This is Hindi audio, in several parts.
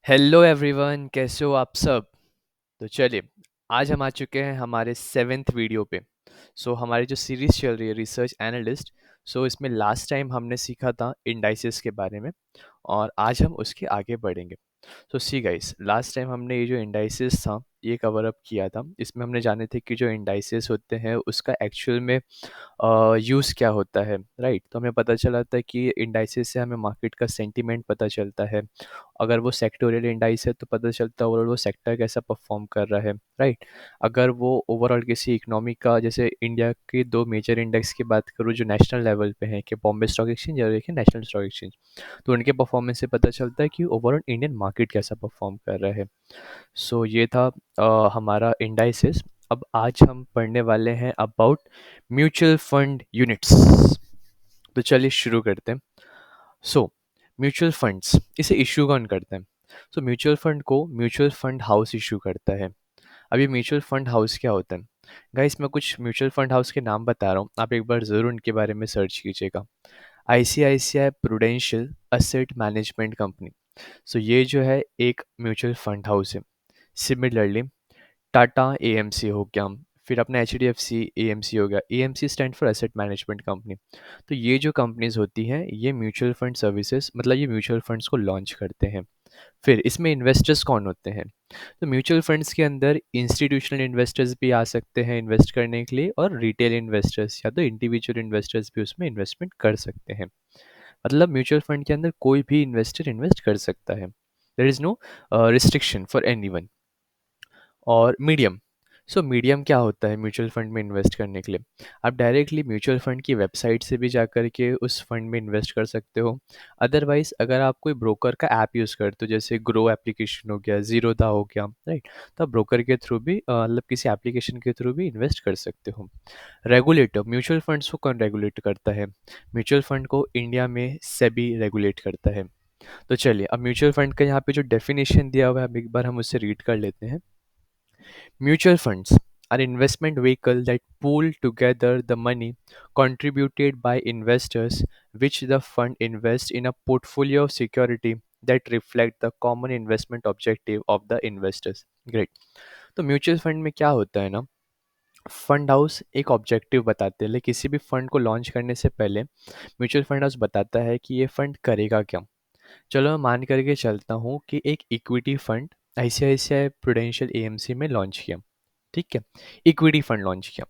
हेलो एवरीवन, कैसे हो आप सब। तो चलिए, आज हम आ चुके हैं हमारे 7th वीडियो पे। हमारी जो सीरीज चल रही है रिसर्च एनालिस्ट। इसमें लास्ट टाइम हमने सीखा था इंडाइसेस के बारे में और आज हम उसके आगे बढ़ेंगे। सी गाइस, लास्ट टाइम हमने ये जो इंडाइसेस था ये कवर अप किया था। इसमें हमने जाने थे कि जो इंडाइसेस होते हैं उसका एक्चुअल में यूज़ क्या होता है, राइट। तो हमें पता चला था कि इंडाइसेस से हमें मार्केट का सेंटीमेंट पता चलता है। अगर वो सेक्टोरियल इंडाइस है तो पता चलता है ओवरऑल वो सेक्टर कैसा परफॉर्म कर रहा है, राइट। अगर वो ओवरऑल किसी इकोनॉमी का, जैसे इंडिया के दो मेजर इंडेक्स की बात करूँ जो नेशनल लेवल पे हैं, कि बॉम्बे स्टॉक एक्सचेंज और एक है नेशनल स्टॉक एक्सचेंज, तो उनके परफॉर्मेंस से पता चलता है कि ओवरऑल इंडियन मार्केट कैसा परफॉर्म कर रहा है। ये था हमारा इंडाइसेस। अब आज हम पढ़ने वाले हैं अबाउट म्यूचुअल फंड यूनिट्स। तो चलिए शुरू करते हैं। सो म्यूचुअल फंड्स, इसे इशू कौन करता है? म्यूचुअल फंड को म्यूचुअल फंड हाउस इशू करता है। अब ये म्यूचुअल फंड हाउस क्या होता है? गाइस, मैं कुछ म्यूचुअल फंड हाउस के नाम बता रहा हूँ, आप एक बार ज़रूर उनके बारे में सर्च कीजिएगा। ICICI prudential asset management company. ये जो है एक म्यूचुअल फंड हाउस है। सिमिलरली टाटा एएमसी हो गया, फिर अपना एचडीएफसी एएमसी हो गया। AMC stand for asset management company. तो ये जो कंपनीज होती हैं ये म्यूचुअल फंड सर्विसेज, मतलब ये म्यूचुअल फंड्स को लॉन्च करते हैं। फिर इसमें इन्वेस्टर्स कौन होते हैं? तो म्यूचुअल फंड्स के अंदर इंस्टीट्यूशनल इन्वेस्टर्स भी आ सकते हैं इन्वेस्ट करने के लिए, और रिटेल इन्वेस्टर्स या तो इंडिविजुअल इन्वेस्टर्स भी उसमें इन्वेस्टमेंट कर सकते हैं। मतलब म्यूचुअल फंड के अंदर कोई भी इन्वेस्टर इन्वेस्ट कर सकता है। There is no restriction for anyone. और मीडियम, मीडियम क्या होता है म्यूचुअल फंड में इन्वेस्ट करने के लिए? आप डायरेक्टली म्यूचुअल फंड की वेबसाइट से भी जा कर के उस फंड में इन्वेस्ट कर सकते हो। अदरवाइज अगर आप कोई ब्रोकर का ऐप यूज़ करते हो, जैसे ग्रो एप्लीकेशन हो गया, जीरोधा हो गया, राइट, तो आप ब्रोकर के थ्रू भी मतलब किसी एप्लीकेशन के थ्रू भी इन्वेस्ट कर सकते हो। रेगुलेटर म्यूचुअल फंड्स को कौन रेगुलेट करता है? म्यूचुअल फंड को इंडिया में सेबी रेगुलेट करता है। तो चलिए, अब म्यूचुअल फंड का यहाँ पे जो डेफिनेशन दिया हुआ है, अब एक बार हम उससे रीड कर लेते हैं। Mutual funds are investment vehicle that pool together the money contributed by investors, which the fund invests in a portfolio of security that reflect the common investment objective of the investors. Great. तो म्यूचुअल फंड में क्या होता है ना, फंड हाउस एक ऑब्जेक्टिव बताते हैं, लेकिन किसी भी फंड को लॉन्च करने से पहले म्यूचुअल फंड हाउस बताता है कि ये फंड करेगा क्या। चलो मैं मान करके चलता हूँ कि एक equity fund ICICI prudential AMC में लॉन्च किया, ठीक है। इक्विटी फंड लॉन्च किया।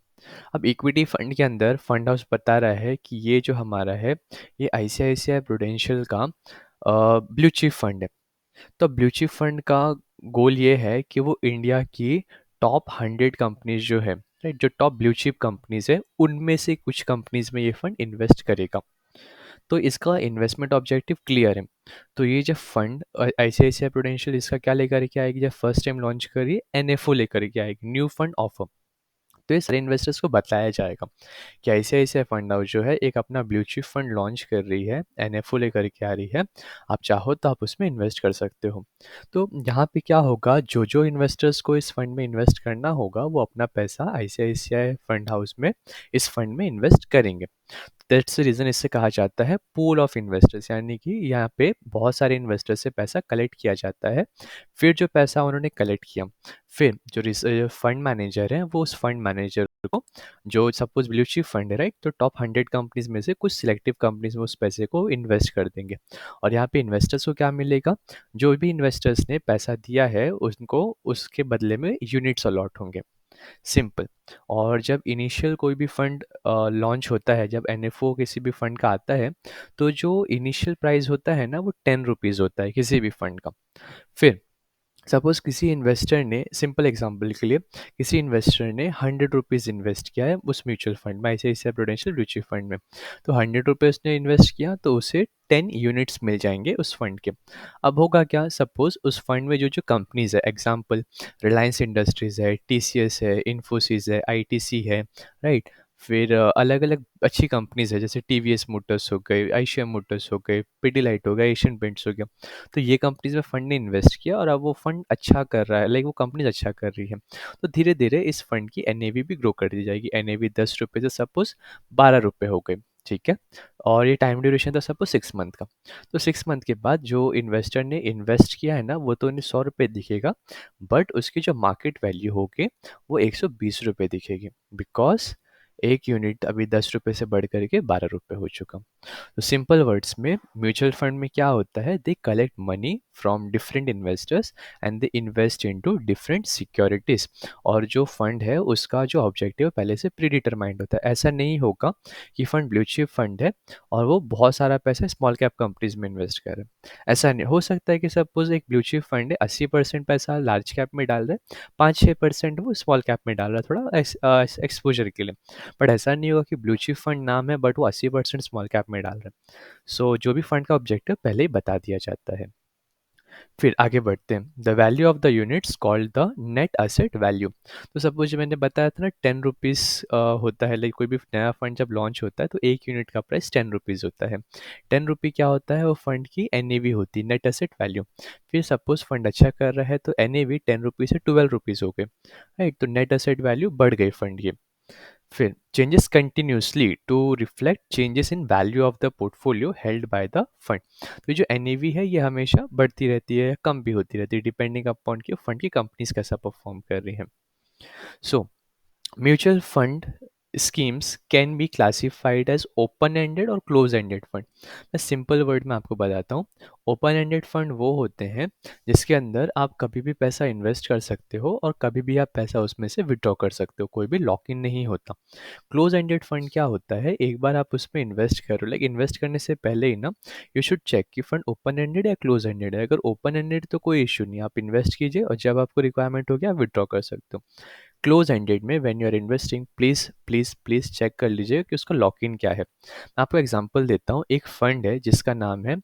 अब इक्विटी फंड के अंदर फंड हाउस बता रहा है कि ये जो हमारा है ये आईसीआईसीआई प्रूडेंशियल का ब्लू चिप फंड है। तो ब्लू चिप फंड का गोल ये है कि वो इंडिया की टॉप 100 कंपनीज जो है, राइट, जो टॉप ब्लू चिप कंपनीज है उनमें से कुछ कंपनीज में ये फंड इन्वेस्ट करेगा। तो इसका इन्वेस्टमेंट ऑब्जेक्टिव क्लियर है। तो ये जब फंड आईसीआईसीआई प्रूडेंशियल इसका क्या लेकर के आएगी, जब फर्स्ट टाइम लॉन्च करिए एनएफओ लेकर के आएगी, न्यू फंड ऑफर। तो ये सारे इन्वेस्टर्स को बताया जाएगा कि आईसीआईसीआई फंड हाउस जो है एक अपना ब्लू चिप फंड लॉन्च कर रही है, एनएफओ लेकर के आ रही है। आप चाहो तो आप उसमें इन्वेस्ट कर सकते हो। तो यहाँ पे क्या होगा, जो जो इन्वेस्टर्स को इस फंड में इन्वेस्ट करना होगा वो अपना पैसा आईसीआईसीआई फंड हाउस में इस फंड में इन्वेस्ट करेंगे। दैट्स द रीज़न इसे कहा जाता है पूल ऑफ इन्वेस्टर्स, यानी कि यहाँ पे बहुत सारे इन्वेस्टर से पैसा कलेक्ट किया जाता है। फिर जो पैसा उन्होंने कलेक्ट किया, फिर जो फंड मैनेजर है वो उस फंड मैनेजर को, जो सपोज ब्लू चिप फंड है, राइट, तो टॉप 100 कंपनीज में से कुछ सिलेक्टिव कंपनीज में उस पैसे को इन्वेस्ट कर देंगे। और यहाँ पे इन्वेस्टर्स को क्या मिलेगा, जो भी इन्वेस्टर्स ने पैसा दिया है उनको उसके बदले में यूनिट्स अलॉट होंगे। सिंपल। और जब इनिशियल कोई भी फंड लॉन्च होता है, जब एनएफओ किसी भी फंड का आता है, तो जो इनिशियल प्राइस होता है ना वो 10 रुपीज़ होता है किसी भी फंड का। फिर सपोज किसी इन्वेस्टर ने, सिंपल एग्जांपल के लिए, किसी इन्वेस्टर ने 100 रुपीज़ इन्वेस्ट किया है उस म्यूचुअल फंड में, ऐसे प्रूडेंशियल म्यूचुअल फंड में। तो 100 रुपीज़ ने इन्वेस्ट किया तो उसे 10 यूनिट्स मिल जाएंगे उस फंड के। अब होगा क्या, सपोज उस फंड में जो जो कंपनीज है, एग्जाम्पल रिलायंस इंडस्ट्रीज है, टीसीएस है, इन्फोसिस है, आईटीसी है, राइट, फिर अलग अलग अच्छी कंपनीज है जैसे टीवीएस मोटर्स हो गए, आइशिया मोटर्स हो गए, पिडिलाइट हो गया, एशियन पेंट्स हो गया। तो ये कंपनीज में फंड ने इन्वेस्ट किया और अब वो फंड अच्छा कर रहा है, लाइक वो कंपनीज अच्छा कर रही है। तो धीरे धीरे इस फंड की एनएवी भी ग्रो कर दी जाएगी। एनएवी 10 रुपये से सपोज 12 रुपये हो गए। ठीक है। और ये टाइम ड्यूरेशन था सपोज 6 मंथ का। तो 6 मंथ के बाद जो इन्वेस्टर ने इन्वेस्ट किया है ना, वो तो उन्हें 100 रुपये दिखेगा, बट उसकी जो मार्केट वैल्यू होगी वो 120 रुपये दिखेगी, बिकॉज एक यूनिट अभी 10 रुपये से बढ़ करके 12 रुपये हो चुका। तो सिंपल वर्ड्स में म्यूचुअल फंड में क्या होता है, they collect money from different investors and they invest into different securities. और जो फंड है उसका जो ऑब्जेक्टिव पहले से प्री डिटरमाइंड होता है। ऐसा नहीं होगा कि फंड ब्लू चिप फंड है और वो बहुत सारा पैसा स्मॉल कैप कंपनीज में इन्वेस्ट कर रहे हैं। ऐसा नहीं हो सकता है कि सपोज एक ब्लू चिप फंड है, 80% पैसा लार्ज कैप में डाल रहे हैं, 5-6% वो स्मॉल कैप में डाल रहा है थोड़ा एक्सपोजर के लिए। बट ऐसा नहीं होगा कि ब्लू चिप फंड नाम है बट वो 80% स्मॉल कैप में डाल रहे हैं। सो जो भी फंड का ऑब्जेक्टिव पहले ही बता दिया जाता है। फिर आगे बढ़ते हैं, the value of the units called the net asset value. तो सपोज मैंने बताया था ना 10 रुपीज़ होता है, लाइक कोई भी नया फंड जब लॉन्च होता है तो एक यूनिट का प्राइस 10 रुपीज़ होता है। 10 रुपये क्या होता है, वो फंड की एन होती है, नेट असेट वैल्यू। फिर सपोज फंड अच्छा कर रहा है तो एन 10 रुपये से 12 रुपीज़ हो गए, राइट। तो नेट असेट वैल्यू बढ़ गई फंड की। फिर changes continuously to reflect changes in value of the portfolio held by the fund. तो जो एन है ये हमेशा बढ़ती रहती है या कम भी होती रहती है, डिपेंडिंग अपॉन कि फंड की कंपनीज कैसा परफॉर्म कर रही हैं। So mutual fund schemes can be classified as open ended और क्लोज एंडेड फंड। मैं सिंपल वर्ड में आपको बताता हूँ। ओपन एंडेड फंड वो होते हैं जिसके अंदर आप कभी भी पैसा इन्वेस्ट कर सकते हो और कभी भी आप पैसा उसमें से विड्रॉ कर सकते हो, कोई भी लॉक इन नहीं होता। क्लोज एंडेड फंड क्या होता है, एक बार आप उसमें इन्वेस्ट करो, लाइक इन्वेस्ट करने से पहले ही ना यू शुड चेक कि फंड ओपन एंडेड या क्लोज एंडेड है। अगर ओपन एंडेड तो कोई इशू नहीं, आप इन्वेस्ट कीजिए और जब आपको रिक्वायरमेंट हो गया आप विड्रॉ कर सकते हो। क्लोज एंडेड में when you are investing, please please please check कर लीजिए कि उसका लॉक इन क्या है। मैं आपको एग्जांपल देता हूँ। एक फंड है जिसका नाम है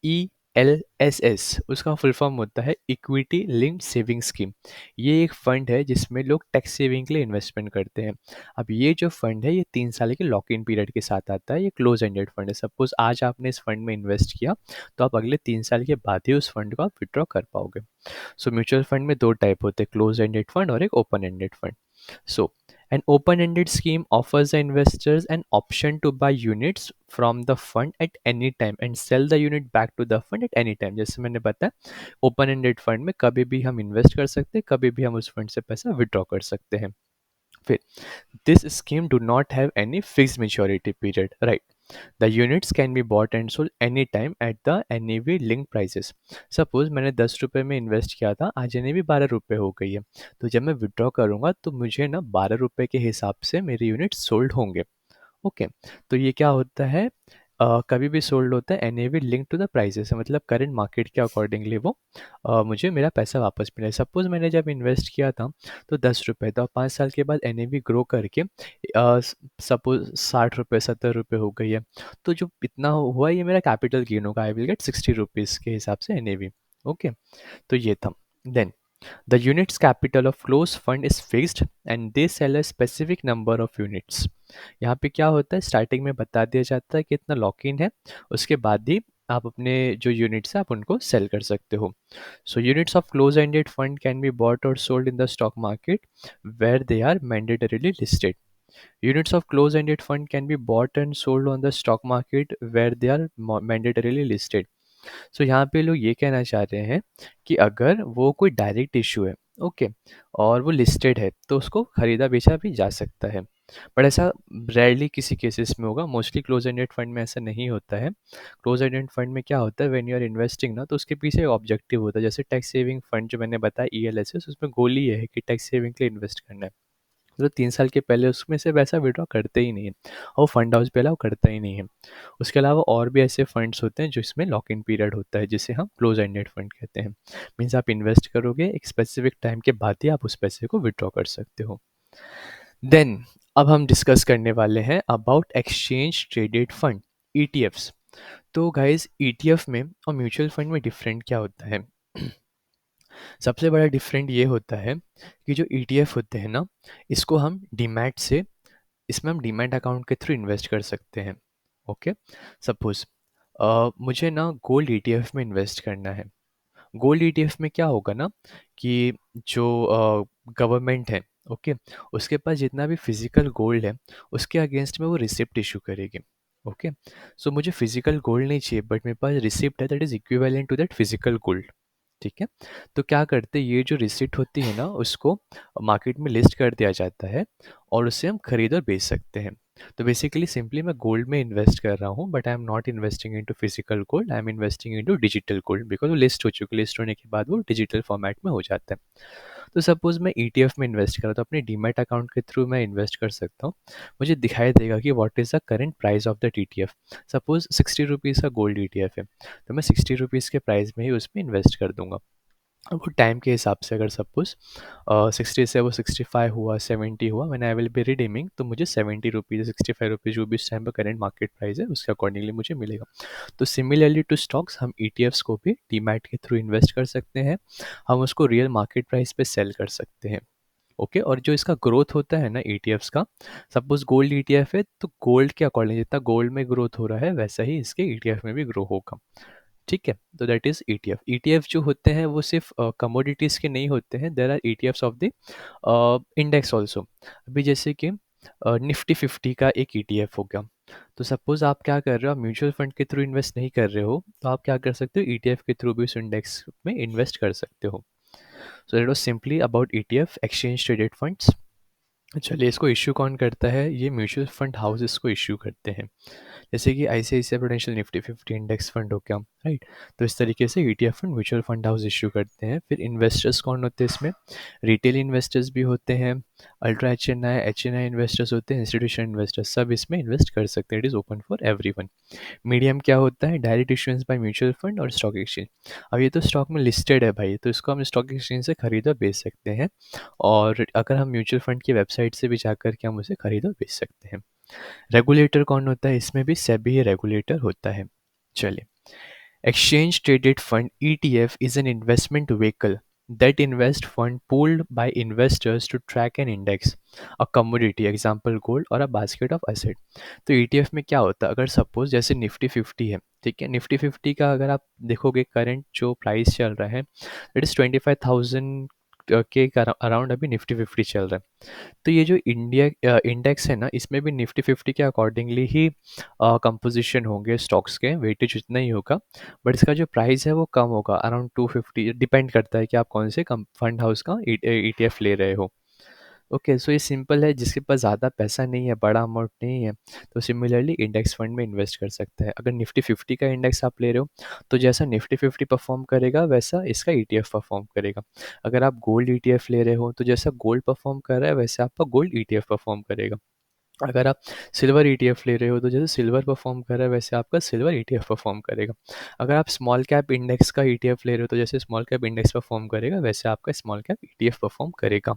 ELSS, उसका फुल फॉर्म होता है इक्विटी लिंक्ड सेविंग स्कीम। ये एक फंड है जिसमें लोग टैक्स सेविंग के लिए इन्वेस्टमेंट करते हैं। अब ये जो फंड है ये 3 साल के लॉक इन पीरियड के साथ आता है। ये क्लोज एंडेड फंड है। सपोज आज आपने इस फंड में इन्वेस्ट किया तो आप अगले 3 साल के बाद ही उस फंड को आप विड्रॉ कर पाओगे। सो म्यूचुअल फंड में दो टाइप होते हैं, क्लोज एंडेड फंड और एक open ended fund. So, an open-ended scheme offers the investors an option to buy units from the fund at any time and sell the unit back to the fund at any time। जैसे मैंने बताया, ओपन एंडेड फंड में कभी भी हम इन्वेस्ट कर सकते हैं, कभी भी हम उस फंड से पैसा विड्रॉ कर सकते हैं। फिर this scheme do not have any fixed maturity period, right? The units can be bought and sold anytime at the NAV linked prices। Suppose मैंने 10 रुपये में इन्वेस्ट किया था, आज NAV 12 रुपये हो गई है, तो जब मैं विड्रॉ करूंगा तो मुझे ना 12 रुपये के हिसाब से मेरे यूनिट सोल्ड होंगे। ओके। तो ये क्या होता है, कभी भी सोल्ड होता है an link to the prices, मतलब करंट मार्केट के अकॉर्डिंगली वो मुझे मेरा पैसा वापस मिले। सपोज मैंने जब इन्वेस्ट किया था तो 10 रुपये, तो 5 साल के बाद एन ग्रो करके सपोज 60 रुपये 70 रुपये हो गई है। तो जो इतना हुआ ये मेरा कैपिटल गेन होगा, आई विल गेट 60 रुपीज़ के हिसाब से एन। ओके। तो ये था। Then the unit's capital of closed fund is fixed and they sell a specific number of units। यहाँ पे क्या होता है, स्टार्टिंग में बता दिया जाता है कि इतना लॉक इन है, उसके बाद ही आप अपने जो यूनिट्स हैं आप उनको सेल कर सकते हो। So units of close ended fund can be bought और sold in the stock market where they are mandatorily listed. Units of close-ended fund can be bought and sold on the stock market where they are mandatorily listed। सो यहाँ पे लोग ये कहना चाह रहे हैं कि अगर वो कोई डायरेक्ट इशू है, ओके, और वो लिस्टेड है तो उसको खरीदा बेचा भी जा सकता है। बट ऐसा रेयरली किसी केसेस में होगा, मोस्टली क्लोज एंडेड फंड में ऐसा नहीं होता है। क्लोज एंडेड फंड में क्या होता है, व्हेन यू आर इन्वेस्टिंग ना, तो उसके पीछे एक ऑब्जेक्टिव होता है। जैसे टैक्स सेविंग फंड जो मैंने बताया ELSS, उसमें गोल ही ये है कि टैक्स सेविंग के लिए इन्वेस्ट करना है। तो 3 साल के पहले उसमें से पैसा विड्रॉ करते ही नहीं है, और फंड हाउस पे अलाउ करता ही नहीं है। उसके अलावा और भी ऐसे फंड्स होते हैं जिसमें लॉक इन पीरियड होता है, जिसे हम क्लोज एंडेड फंड कहते हैं। मीन्स आप इन्वेस्ट करोगे, एक स्पेसिफिक टाइम के बाद ही आप उस पैसे को विड्रॉ कर सकते हो। देन अब हम डिस्कस करने वाले हैं about exchange traded fund, ETFs। तो गाइज ETF में और म्यूचुअल फंड में डिफरेंट क्या होता है? सबसे बड़ा डिफरेंट ये होता है कि जो ETF होते हैं ना, इसको हम डीमैट से, इसमें हम डीमैट अकाउंट के थ्रू इन्वेस्ट कर सकते हैं। ओके। सपोज मुझे ना गोल्ड ETF में इन्वेस्ट करना है। गोल्ड ETF में क्या होगा ना कि जो गवर्नमेंट है, ओके, उसके पास जितना भी फिजिकल गोल्ड है उसके अगेंस्ट में वो रिसिप्ट इशू करेगी। ओके, सो मुझे फिजिकल गोल्ड नहीं चाहिए, बट मेरे पास रिसिप्ट है that is equivalent to that physical gold. ठीक है, तो क्या करते हैं, ये जो रिसिप्ट होती है ना, उसको मार्केट में लिस्ट कर दिया जाता है और उससे हम खरीद और बेच सकते हैं। तो बेसिकली सिंपली मैं गोल्ड में इन्वेस्ट कर रहा हूँ, but I am not investing into physical gold, I am investing into digital gold, because वो लिस्ट हो चुकी है, लिस्ट होने के बाद वो डिजिटल फॉर्मेट में हो जाता है। तो सपोज़ मैं ईटीएफ में इन्वेस्ट करा, तो अपने डीमैट अकाउंट के थ्रू मैं इन्वेस्ट कर सकता हूँ। मुझे दिखाई देगा कि what is the current price of that ETF. Suppose 60 rupees का गोल्ड ईटीएफ है, तो मैं 60 रुपीज़ के प्राइस में ही उसमें इन्वेस्ट कर दूंगा। अब वो टाइम के हिसाब से, अगर सपोज़ 60 से वो 65 हुआ, 70 हुआ, when I will be redeeming, तो मुझे 70 रुपीज़, 65 रुपीज़ जो भी उस टाइम पे करंट मार्केट प्राइस है उसके अकॉर्डिंगली मुझे मिलेगा। तो सिमिलरली टू स्टॉक्स, हम ईटीएफ्स को भी डीमैट के थ्रू इन्वेस्ट कर सकते हैं, हम उसको रियल मार्केट प्राइस पे सेल कर सकते हैं। ओके, और जो इसका ग्रोथ होता है ना ईटीएफ्स का, सपोज गोल्ड ईटीएफ है तो गोल्ड के अकॉर्डिंग जितना गोल्ड में ग्रोथ हो रहा है वैसा ही इसके ईटीएफ में भी ग्रो होगा। ठीक है, तो दैट इज ईटीएफ। ईटीएफ जो होते हैं वो सिर्फ कमोडिटीज़ के नहीं होते हैं, there are ETFs of the index also. अभी जैसे कि निफ्टी 50 का एक ईटीएफ हो गया। तो सपोज आप क्या कर रहे हो, आप म्यूचुअल फंड के थ्रू इन्वेस्ट नहीं कर रहे हो, तो आप क्या कर सकते हो, ईटीएफ के थ्रू भी उस इंडेक्स में इन्वेस्ट कर सकते हो। So that was simply about ETF, exchange traded funds. चलिए, इसको इश्यू कौन करता है, ये म्यूचुअल फंड हाउस इसको इश्यू करते हैं। जैसे कि ICICI prudential Nifty 50 index fund हो गया, राइट। तो इस तरीके से ETF fund mutual fund house issue करते हैं। फिर इन्वेस्टर्स कौन होते हैं इसमें, रिटेल इन्वेस्टर्स भी होते हैं, अल्ट्रा एच एन आई इन्वेस्टर्स होते हैं, इंस्टीट्यूशनल इन्वेस्टर्स, सब इसमें इन्वेस्ट कर सकते हैं। It is open for everyone. Medium क्या होता है, direct issuance by mutual fund और स्टॉक एक्सचेंज। अब ये तो स्टॉक में लिस्टेड है भाई, तो इसको हम स्टॉक एक्सचेंज से खरीद और बेच सकते हैं, और अगर हम म्यूचुअल फंड की वेबसाइट से भी जाकर के हम उसे खरीद और बेच सकते हैं। रेगुलेटर कौन होता है, इसमें भी सेबी रेगुलेटर होता है। चलिए, exchange traded fund ETF is an investment vehicle that invest fund pooled by investors to track an index, a commodity, example gold, और a basket of asset। तो ETF में क्या होता है, अगर सपोज जैसे निफ्टी 50 है, ठीक है, निफ्टी 50 का अगर आप देखोगे करंट जो प्राइस चल रहा है, इट इज़ 25,000 के अराउंड अभी निफ्टी 50 चल रहा है। तो ये जो इंडिया इंडेक्स है ना, इसमें भी निफ्टी 50 के अकॉर्डिंगली ही कंपोजिशन होंगे स्टॉक्स के, वेटेज उतना ही होगा, बट इसका जो प्राइस है वो कम होगा, अराउंड 250। डिपेंड करता है कि आप कौन से फंड हाउस का ईटीएफ ले रहे हो। ओके, सो ये सिंपल है, जिसके पास ज़्यादा पैसा नहीं है, बड़ा अमाउंट नहीं है, तो सिमिलरली इंडेक्स फंड में इन्वेस्ट कर सकता है। अगर निफ्टी 50 का इंडेक्स आप ले रहे हो, तो जैसा निफ्टी 50 परफॉर्म करेगा वैसा इसका ईटीएफ परफॉर्म करेगा। अगर आप गोल्ड ईटीएफ ले रहे हो, तो जैसा गोल्ड परफॉर्म कर रहा है वैसे आपका गोल्ड ईटीएफ परफॉर्म करेगा। अगर आप सिल्वर ईटीएफ ले रहे हो, तो जैसे सिल्वर परफॉर्म कर रहा है वैसे आपका सिल्वर ईटीएफ परफॉर्म करेगा। अगर आप स्मॉल कैप इंडेक्स का ईटीएफ ले रहे हो, तो जैसे स्मॉल कैप इंडेक्स परफॉर्म करेगा वैसे आपका स्मॉल कैप ईटीएफ परफॉर्म करेगा।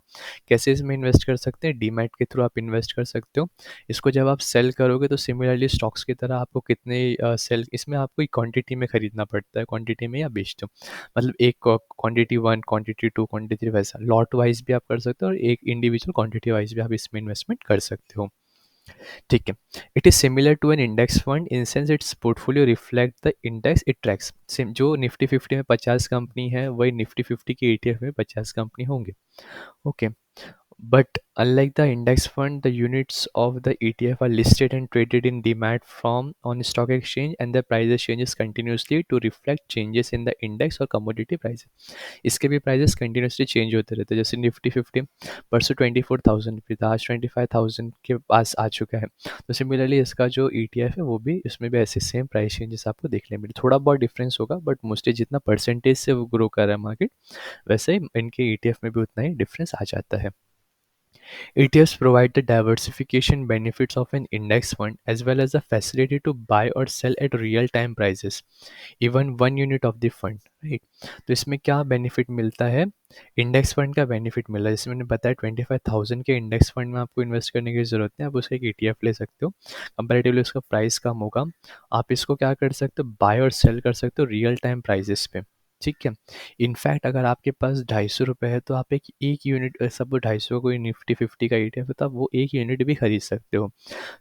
कैसे इसमें इन्वेस्ट कर सकते हैं, डीमैट के थ्रू आप इन्वेस्ट कर सकते हो। इसको जब आप सेल करोगे तो सिमिलरली स्टॉक्स की तरह आपको कितने सेल, इसमें आपको क्वांटिटी में खरीदना पड़ता है, क्वांटिटी में या बेचते हो, मतलब एक क्वांटिटी 1, क्वांटिटी 2, क्वांटिटी 3, वैसा लॉट वाइज भी आप कर सकते हो, और एक इंडिविजुअल क्वांटिटी वाइज भी आप इसमें इन्वेस्टमेंट कर सकते हो। ठीक है, it is similar to an index fund in sense its portfolio reflect the index it tracks. जो निफ्टी 50 में 50 कंपनी है, वही निफ्टी 50 के ईटीएफ में 50 कंपनी होंगे। Okay, but unlike the index fund, the units of the ETF are listed and traded in demat from on stock exchange, and the prices changes continuously to reflect changes in the index or commodity prices। इसके भी प्राइजेस कंटिन्यूसली चेंज होते रहते हैं। जैसे निफ्टी 50 परसों 24,000 रुपये था, आज 25,000 के पास आ चुका है। तो सिमिलरली इसका जो ETF है वो भी, इसमें भी ऐसे सेम प्राइस चेंजेस आपको देखने मिले। थोड़ा बहुत डिफरेंस होगा, बट मोस्टली जितना परसेंटेज से वो ग्रो कर रहा है मार्केट, वैसे ही इनके ETF में भी उतना ही डिफरेंस आ जाता है। ETFs provide the diversification benefits of an index fund as well as the facility to buy or sell at real time prices, even one unit of the fund, right। तो इसमें क्या बेनिफिट मिलता है, इंडेक्स फंड का बेनिफिट मिला है, जैसे मैंने बताया 25,000 के इंडेक्स फंड में आपको इन्वेस्ट करने की ज़रूरत नहीं, आप उसका एक ETF ले सकते हो, कंपेरेटिवली उसका प्राइस कम होगा, आप इसको क्या कर सकते हो, बाय और सेल कर सकते हो रियल टाइम प्राइजेस पे। ठीक है। इनफैक्ट अगर आपके पास ₹250 है तो आप एक एक यूनिट सपोज़ 250 का कोई निफ्टी 50 का ईटीएफ है तो आप वो एक यूनिट भी खरीद सकते हो।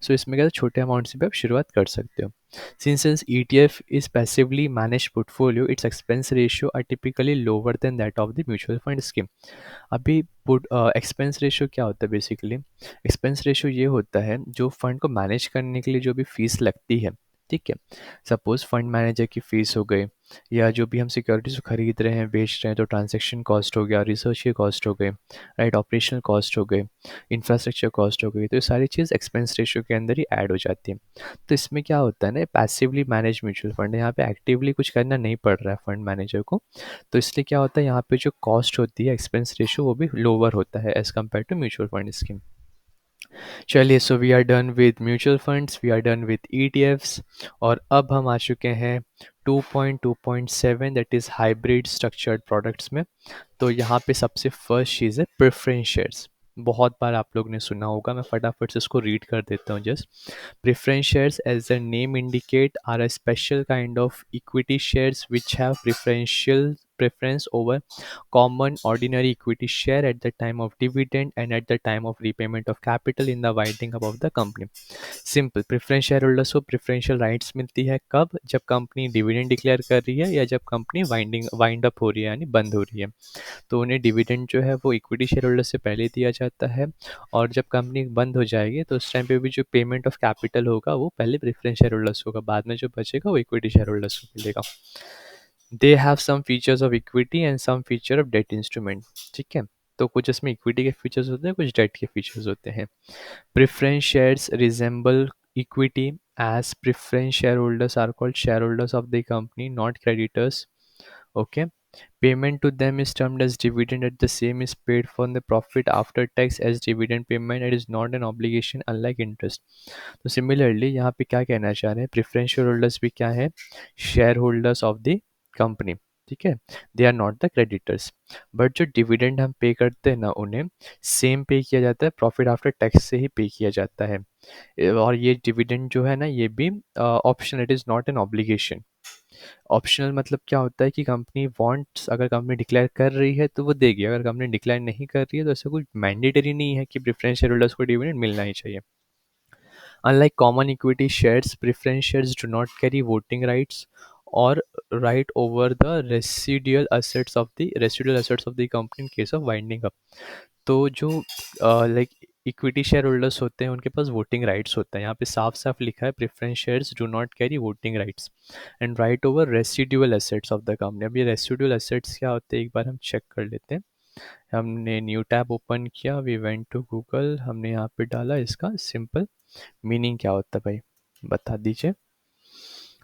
सो इसमें क्या है छोटे अमाउंट से भी आप शुरुआत कर सकते हो। Since ETF is passively managed portfolio, its expense ratio are typically lower than that of the mutual fund scheme. अभी पुट एक्सपेंस रेशियो क्या होता है बेसिकली? एक्सपेंस रेशियो ये होता है जो फंड को मैनेज करने के लिए जो भी फीस लगती है, ठीक है? सपोज़ फंड मैनेजर की फ़ीस हो गई या जो भी हम सिक्योरिटीज़ खरीद रहे हैं, बेच रहे हैं तो ट्रांज़ैक्शन कॉस्ट हो गया, रिसर्च की कॉस्ट हो गई, राइट? ऑपरेशनल कॉस्ट हो गई, इंफ्रास्ट्रक्चर कॉस्ट हो गई, तो ये सारी चीज़ एक्सपेंस रेशियो के अंदर ही ऐड हो जाती है। तो इसमें क्या होता है ना, पैसिवली मैनेज म्यूचुअल फंड है, यहाँ पे एक्टिवली कुछ करना नहीं पड़ रहा है फंड मैनेजर को। तो इसलिए क्या होता है यहाँ पे जो कॉस्ट होती है एक्सपेंस रेशियो वो भी लोअर होता है as compare to mutual fund scheme. चलिए, so we are done with mutual funds, we are done with ETFs और अब हम आ चुके हैं 2.2.7 that is hybrid structured products में। तो यहाँ पे सबसे फर्स्ट चीज़ है प्रेफरेंस शेयर्स। बहुत बार आप लोग ने सुना होगा, मैं फटाफट से इसको रीड कर देता हूँ just. Preference shares, as the name indicate, are a special kind of equity shares which have preferential preference over common ordinary equity share at the time of dividend and at the time of repayment of capital in the winding up of the company. Simple, preference share holders को प्रेफरेंशियल राइट्स मिलती है कब? जब कंपनी डिविडेंड डिक्लेयर कर रही है या जब कंपनी वाइंड अप हो रही है यानी बंद हो रही है। तो उन्हें डिविडेंड जो है वो इक्विटी शेयर होल्डर से पहले दिया जाता है और जब कंपनी बंद हो जाएगी तो उस टाइम पे भी जो पेमेंट ऑफ कैपिटल होगा वो पहले प्रेफरेंस शेयर होल्डर्स होगा, बाद में जो बचेगा वो इक्विटी शेयर होल्डर्स को मिलेगा। They have some features of equity and some feature of debt instrument, ठीक है। तो कुछ इसमें इक्विटी के फीचर्स होते हैं, कुछ डेट के फीचर्स होते हैं। Preference shares resemble equity as preference share holders are called share holders of the company, not creditors. Okay. Payment to them is termed as dividend at the same is paid from the profit after tax as dividend payment. It is not an obligation unlike interest. तो सिमिलरली यहाँ पे क्या कहना चाह रहे हैं, प्रेफरेंस शेयर होल्डर्स भी क्या है, share holders of the company, ठीक है। They are not the creditors, but जो डिविडेंड हम पे करते हैं ना उन्हें सेम पे किया जाता है, प्रॉफिट आफ्टर टैक्स से ही पे किया जाता है। और ये डिविडेंड जो है ना ये भी option, it is not an obligation. Optional मतलब क्या होता है कि कंपनी वांट्स, अगर कंपनी डिक्लेयर कर रही है तो वो देगी, अगर कंपनी डिक्लेयर नहीं कर रही है तो ऐसा कुछ मैंडेटरी नहीं है कि प्रेफरेंस शेयर होल्डर्स को डिविडेंड मिलना ही चाहिए। Unlike common equity shares, preference shares do not carry voting rights or right over the residual assets of the company in case of winding up. तो जो लाइक इक्विटी शेयर होल्डर्स होते हैं उनके पास वोटिंग राइट्स होता है, यहाँ पे साफ साफ लिखा है preference shares do not carry voting rights and right over residual assets of the company. अब ये रेसिडुअल एसेट्स क्या होते हैं एक बार हम चेक कर लेते हैं। हमने न्यू टैब ओपन किया, वी वेंट टू गूगल, हमने यहाँ पे डाला इसका सिंपल मीनिंग क्या होता है भाई, बता दीजिए।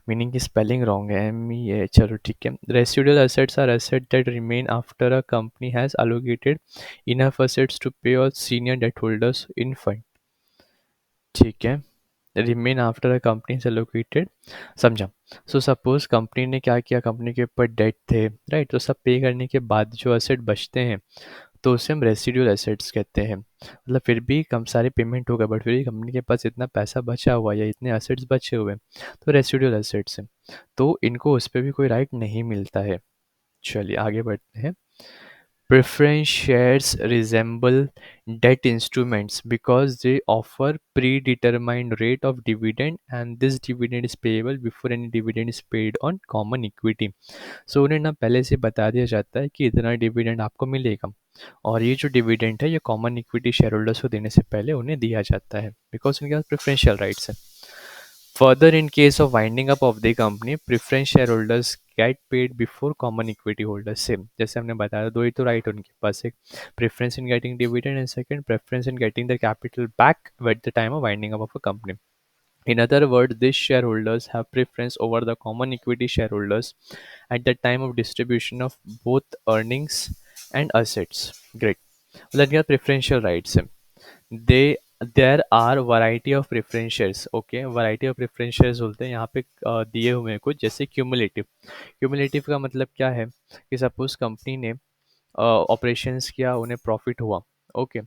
मीनिंग की स्पेलिंग रॉन्ग है, ME, चलो ठीक है। Residual assets are asset that remain after a company has allocated enough assets to pay all senior debt holders in fund, ठीक है। Remain after a company is allocated, समझा। सो सपोज कंपनी ने क्या किया, कंपनी के ऊपर डेट थे, राइट, तो सब पे करने के बाद जो एसेट बचते हैं तो उसे हम रेसिडुअल एसेट्स कहते हैं। मतलब फिर भी कम सारे पेमेंट होगा बट फिर भी कंपनी के पास इतना पैसा बचा हुआ है या इतने एसेट्स बचे हुए हैं तो रेसिडुअल एसेट्स हैं, तो इनको उस पर भी कोई राइट नहीं मिलता है। चलिए आगे बढ़ते हैं। Preference shares resemble debt instruments because they offer predetermined rate of dividend and this dividend is payable before any dividend is paid on common equity. So उन्हें ना पहले से बता दिया जाता है कि इतना डिविडेंड आपको मिलेगा और ये जो डिविडेंड है ये कॉमन इक्विटी शेयर होल्डर्स को देने से पहले उन्हें दिया जाता है बिकॉज उनके पास प्रेफरेंशियल राइट्स है। Further, in case of winding up of the company, preference shareholders get paid before common equity holders. Same जैसे हमने बताया, दो ही तो राइट उनके पास, एक preference in getting dividend and second preference in getting the capital back at the time of winding up of a company. In other words, these shareholders have preference over the common equity shareholders at the time of distribution of both earnings and assets. Great. मतलब इनके preferential rights है। They there are variety of preferentials, okay, variety of preferentials बोलते हैं यहाँ पे दिए हुए हैं कुछ, जैसे क्यूमुलेटिव। क्यूमुलेटिव का मतलब क्या है कि सपोज कंपनी ने ऑपरेशंस किया, उन्हें प्रॉफिट हुआ, ओके,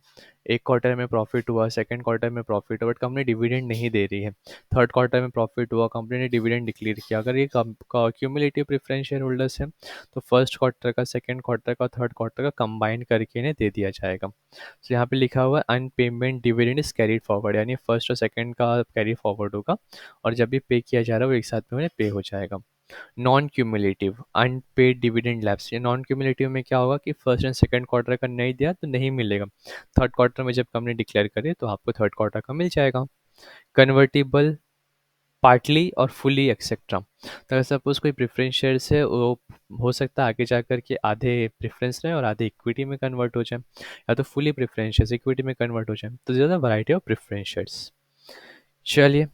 एक क्वार्टर में प्रॉफिट हुआ, सेकंड क्वार्टर में प्रॉफिट हुआ, बट कंपनी डिविडेंड नहीं दे रही है। थर्ड क्वार्टर में प्रॉफिट हुआ, कंपनी ने डिविडेंड डिक्लेयर किया। अगर ये क्यूमुलेटिव प्रेफरेंस शेयर होल्डर्स है तो फर्स्ट क्वार्टर का, सेकंड क्वार्टर का, थर्ड क्वार्टर का कंबाइन करके इन्हें दे दिया जाएगा। तो यहाँ पे लिखा हुआ है अनपेमेंट डिविडेंड इज कैरीड फॉरवर्ड, यानी फर्स्ट और सेकंड का कैरी फॉरवर्ड होगा और जब भी पे किया जा रहा है वो एक साथ में उन्हें पे हो जाएगा। Non cumulative unpaid dividend lapse, ये नॉन क्यूमुलेटिव में क्या होगा कि फर्स्ट एंड सेकंड क्वार्टर का नहीं दिया तो नहीं मिलेगा, थर्ड क्वार्टर में जब कंपनी डिक्लेयर करे तो आपको थर्ड क्वार्टर का मिल जाएगा। कन्वर्टिबल, पार्टली और फुली एक्सेट्रा, तो अगर सपोज कोई प्रेफरेंस शेयर्स है वो हो सकता है आगे जा कर के आधे प्रेफरेंस रहे और आधे इक्विटी में कन्वर्ट हो जाए, या तो फुली प्रेफरेंस शेयर्स इक्विटी में कन्वर्ट हो जाए, तो ज़्यादा वैरायटी ऑफ प्रेफरेंस शेयर्स। चलिए,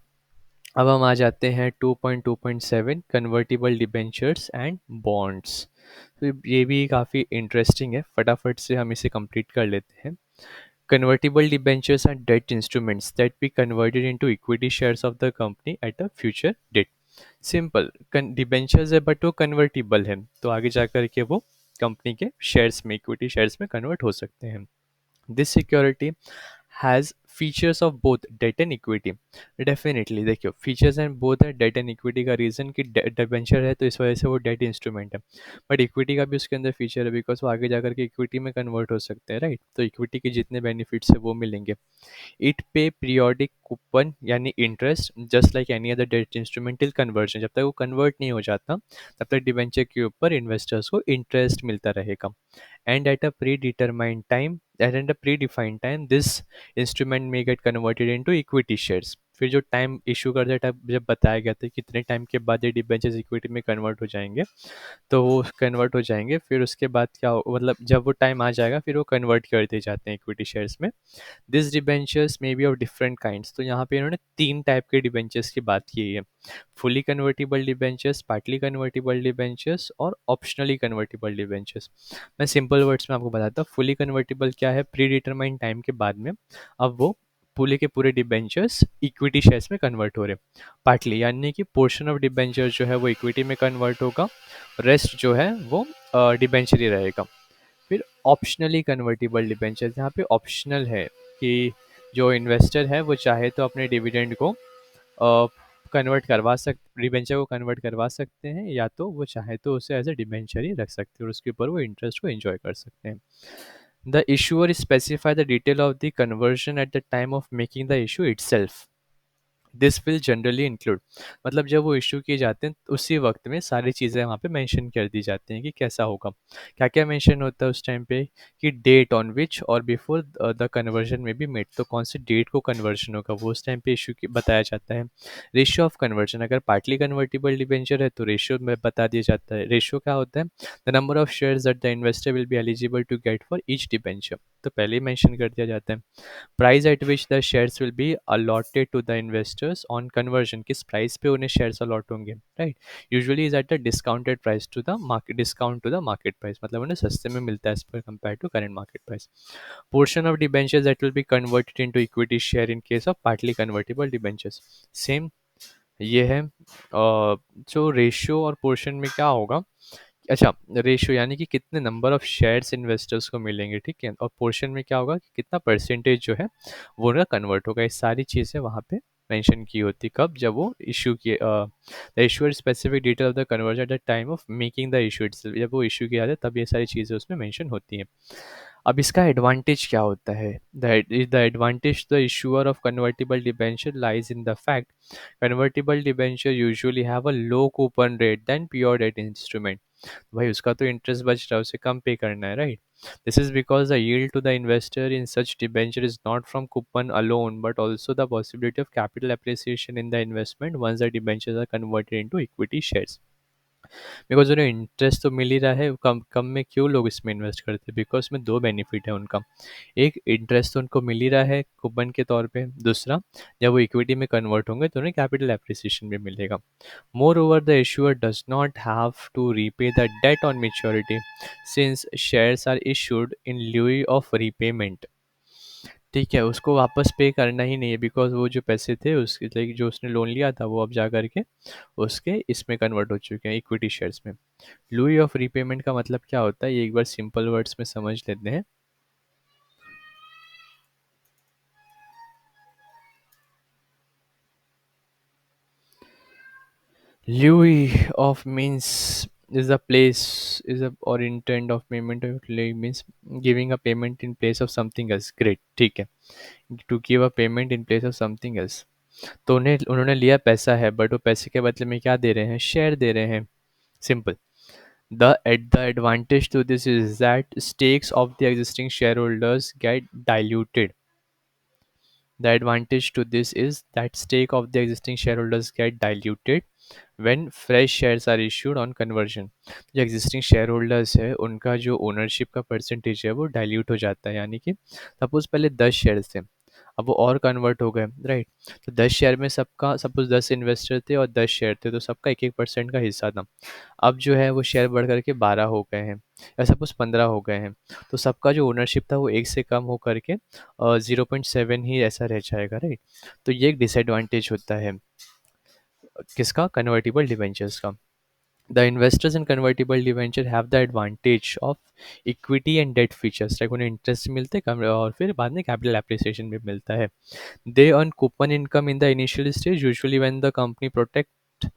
अब हम आ जाते हैं 2.2.7 कन्वर्टिबल डिबेंचर्स एंड बॉन्ड्स। तो ये भी काफ़ी इंटरेस्टिंग है, फटाफट से हम इसे कंप्लीट कर लेते हैं। Convertible debentures are debt instruments that be converted into equity shares of the company at a future date. Simple debentures है बट वो कन्वर्टिबल है, तो आगे जा कर के वो कंपनी के शेयर्स में, इक्विटी शेयर्स में कन्वर्ट हो सकते हैं। This security has features of both debt and equity. Definitely देखियो, फीचर्स एंड बोथ है डेट एंड इक्विटी का रीज़न कि डिबेंचर है तो इस वजह से वो डेट इंस्ट्रूमेंट है, बट इक्विटी का भी उसके अंदर फीचर है बिकॉज वो आगे जाकर के इक्विटी में कन्वर्ट हो सकते हैं, राइट। तो इक्विटी के जितने बेनिफिट्स है वो मिलेंगे। इट पे पीरियोडिक कूपन यानी interest just like any other debt instrument till conversion, जब तक वो कन्वर्ट नहीं हो जाता तब तक डिबेंचर के ऊपर इन्वेस्टर्स को इंटरेस्ट मिलता रहेगा। And at a predetermined time, and at a predefined time, this instrument may get converted into equity shares. फिर जो टाइम इशू कर देता जब बताया गया था कितने टाइम के बाद ये डिबेंचर्स इक्विटी में कन्वर्ट हो जाएंगे, तो वो कन्वर्ट हो जाएंगे। फिर उसके बाद क्या मतलब जब वो टाइम आ जाएगा फिर वो कन्वर्ट कर दिए जाते हैं इक्विटी शेयर्स में। This debentures may be of different kinds, तो यहाँ पे इन्होंने तीन टाइप के डिबेंचर्स की बात की है। Fully convertible debentures, partly convertible debentures और ऑप्शनली कन्वर्टिबल डिबेंचर्स। मैं सिंपल वर्ड्स में आपको बताता हूँ, फुली कन्वर्टिबल क्या है, प्री डिटरमाइंड टाइम के बाद में अब वो पूरे के पूरे डिबेंचर्स इक्विटी शेयर्स में कन्वर्ट हो रहे हैं। पार्टली यानी कि पोर्शन ऑफ डिबेंचर जो है वो इक्विटी में कन्वर्ट होगा, रेस्ट जो है वो डिबेंचर ही रहेगा। फिर ऑप्शनली कन्वर्टिबल डिबेंचर, यहाँ पे ऑप्शनल है कि जो इन्वेस्टर है वो चाहे तो अपने डिविडेंड को कन्वर्ट करवा डिबेंचर को कन्वर्ट करवा सकते हैं, या तो वो चाहे तो उसे एज ए डिबेंचर ही रख सकते हैं और उसके ऊपर वो इंटरेस्ट को एंजॉय कर सकते हैं। The issuer specify the detail of the conversion at the time of making the issue itself. This will generally include, मतलब जब वो इशू किए जाते हैं उसी वक्त में सारी चीज़ें वहाँ पे मेंशन कर दी जाती हैं कि कैसा होगा। क्या क्या मेंशन होता है उस टाइम पे कि डेट ऑन विच और बिफोर द कन्वर्जन में बी मेड, तो कौन सी डेट को कन्वर्जन होगा वो उस टाइम पे इशू की बताया जाता है। रेशियो ऑफ कन्वर्जन, अगर पार्टली कन्वर्टिबल डिबेंचर है तो रेशियो में बता दिया जाता है। रेशियो क्या होता है, the number of shares that the investor will be eligible to get for each debenture, तो पहले ही मेंशन कर दिया जाता है। Price at which the shares will be allotted to the investors on conversion, किस प्राइस पे उन्हें शेयर्स अलॉट होंगे, right. Usually is at the discounted price to the market, discount to the market price, मतलब उन्हें सस्ते में मिलता है एज पर compare to current market price. Portion of debentures that will be converted into equity share in case of partly convertible debentures, same ये है। जो रेशियो और पोर्शन में क्या होगा, अच्छा, रेशियो यानी कि कितने नंबर ऑफ शेयर्स इन्वेस्टर्स को मिलेंगे, ठीक है, और पोर्शन में क्या होगा कि कितना परसेंटेज जो है वो उनका कन्वर्ट होगा। ये सारी चीज़ें वहाँ पे मेंशन की होती, कब, जब वो इशू किए the issuer specific detail of the conversion at the time of making the issue itself, जब वो इशू किया जाता है तब ये सारी चीज़ें उसमें मेंशन होती हैं। अब इसका एडवांटेज क्या होता है, the advantage the issuer of convertible debenture lies in the fact convertible debenture usually have a low coupon rate than pure debt instrument, भाई उसका तो इंटरेस्ट बच रहा है, उसे कम पे करना है, right. This is because the yield to the investor in such debenture is not from coupon alone but also the possibility of capital appreciation in the investment once the debentures are converted into equity shares. Because उन्हें इंटरेस्ट तो मिल ही रहा है, कम कम में क्यों लोग इसमें इन्वेस्ट करते हैं, बिकॉज में दो बेनिफिट है उनका। एक, इंटरेस्ट तो उनको मिल ही रहा है कूपन के तौर पे, दूसरा जब वो इक्विटी में कन्वर्ट होंगे तो उन्हें कैपिटल एप्रिसिएशन भी मिलेगा। Moreover, the issuer does not have to repay the debt on maturity since shares are issued in lieu of repayment। ठीक है, उसको वापस पे करना ही नहीं है बिकॉज वो जो पैसे थे उसके लाइक जो उसने लोन लिया था वो अब जा करके उसके इसमें कन्वर्ट हो चुके हैं इक्विटी शेयर्स में। लुई ऑफ रीपेमेंट का मतलब क्या होता है ये एक बार सिंपल वर्ड्स में समझ लेते हैं। Louis of means is a place is a or intent of payment of Louis means giving a payment in place of something else. Great, ठीक है. To give a payment in place of something else. तो उन्हें उन्होंने लिया पैसा है बट वो पैसे के बदले में क्या दे रहे हैं, शेयर दे रहे हैं. Simple. The advantage to this is that stakes of the existing shareholders get diluted. The advantage to this is that stake of the existing shareholders get diluted when fresh shares are issued on conversion. जो existing shareholders है उनका जो ownership का percentage है वो dilute हो जाता है, यानी कि suppose पहले 10 shares थे, अब वो और कन्वर्ट हो गए, राइट. तो 10 शेयर में सबका सपोज 10 इन्वेस्टर थे और 10 शेयर थे, तो सबका 1-1% का हिस्सा था. अब जो है वो शेयर बढ़ करके 12 हो गए हैं या सपोज 15 हो गए हैं, तो सबका जो ओनरशिप था वो एक से कम हो करके 0.7 ही ऐसा रह जाएगा, राइट. तो ये एक डिसएडवांटेज होता है किसका, कन्वर्टिबल डिवेंचर्स का. The investors in convertible debenture have the advantage of equity and debt features. Like उन्हें इंटरेस्ट मिलते हैं और फिर बाद में कैपिटल एप्रिसिएशन भी मिलता है. They earn coupon income in the initial stage, usually when the company protect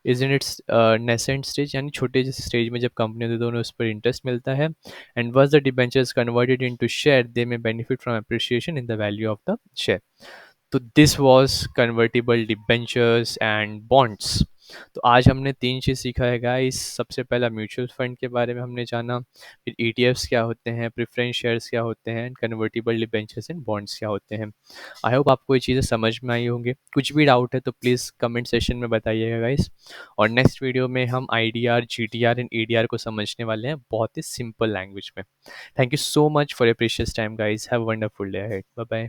is in its nascent stage, यानी छोटे स्टेज में जब कंपनी होती है तो उन्हें उस पर इंटरेस्ट मिलता है. And once the debenture is converted into share, they may benefit from appreciation in the value of the share. तो this was convertible debentures and bonds. तो आज हमने 3 चीज़ सीखा है गाइस. सबसे पहला म्यूचुअल फंड के बारे में हमने जाना, फिर ईटीएफ्स क्या होते हैं, प्रेफरेंस शेयर्स क्या होते हैं, and convertible debentures and bonds क्या होते हैं. आई होप आपको ये चीज़ें समझ में आई होंगी. कुछ भी डाउट है तो प्लीज़ कमेंट सेशन में बताइएगा गाइस. और नेक्स्ट वीडियो में हम आईडीआर, जीटीआर एंड ईडीआर को समझने वाले हैं बहुत ही सिंपल लैंग्वेज में. Thank you so much for your precious time guys. Have a wonderful day ahead. Bye bye.